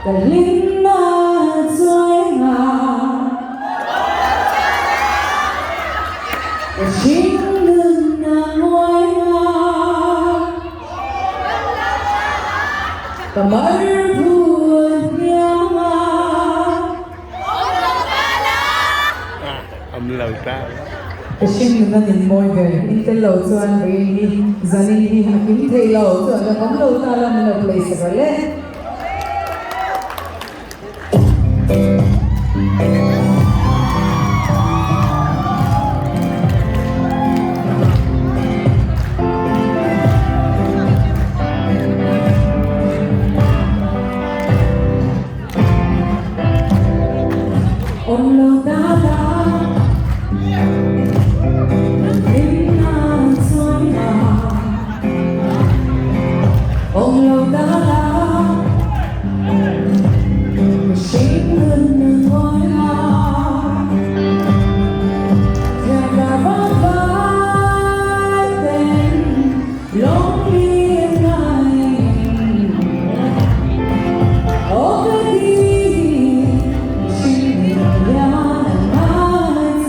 的林马最好，我心的难为啊，把马儿不娘啊。Awmlo ta. Kashin na din mo be intelo chuan ri zani hi hakim thelo chuan Awmlo ta la na place ka le Awmlo ta la Awmlo ta la心的难为啊，天涯浪漫的lonely night， 哦，baby， 心里两难在，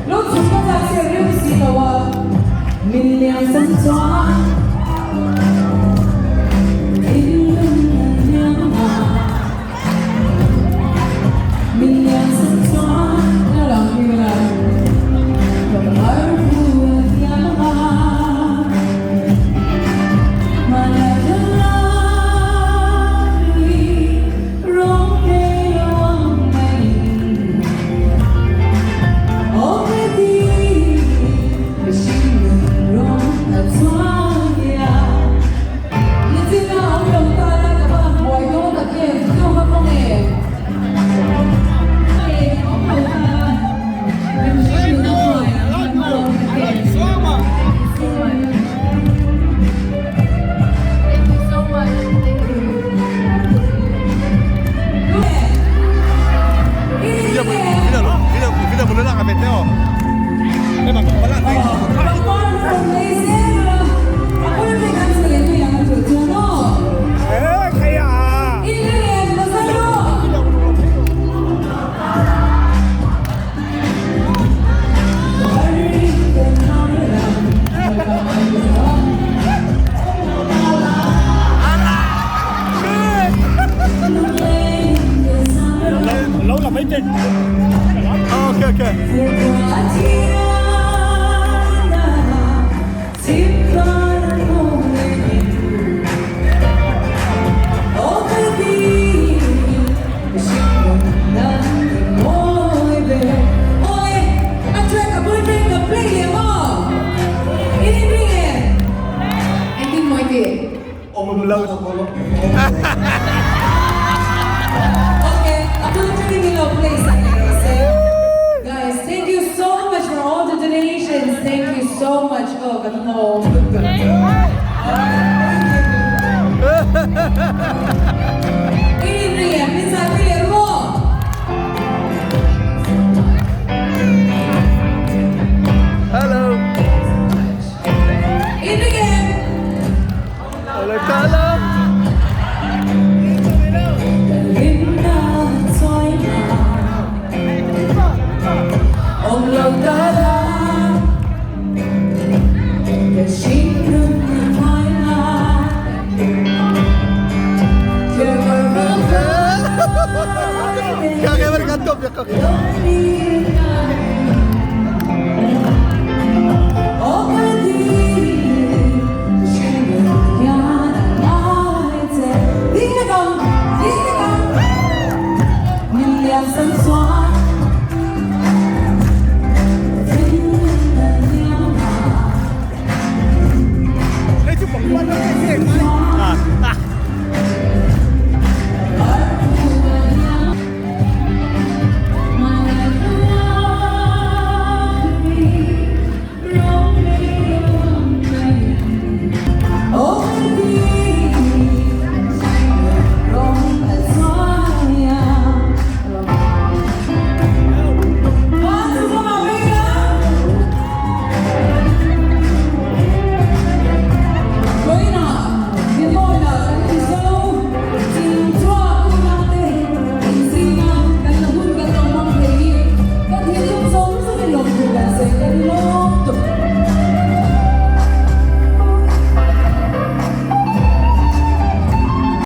老祖宗在这里是个我，明亮山川。Okay, I'm going to give you a place. Guys, thank you so much for all the donations. Thank you so much. Oh, but no. Hello. Hello, Carla. Awmlo ta la cái心的难为啊，天涯浪漫的lonely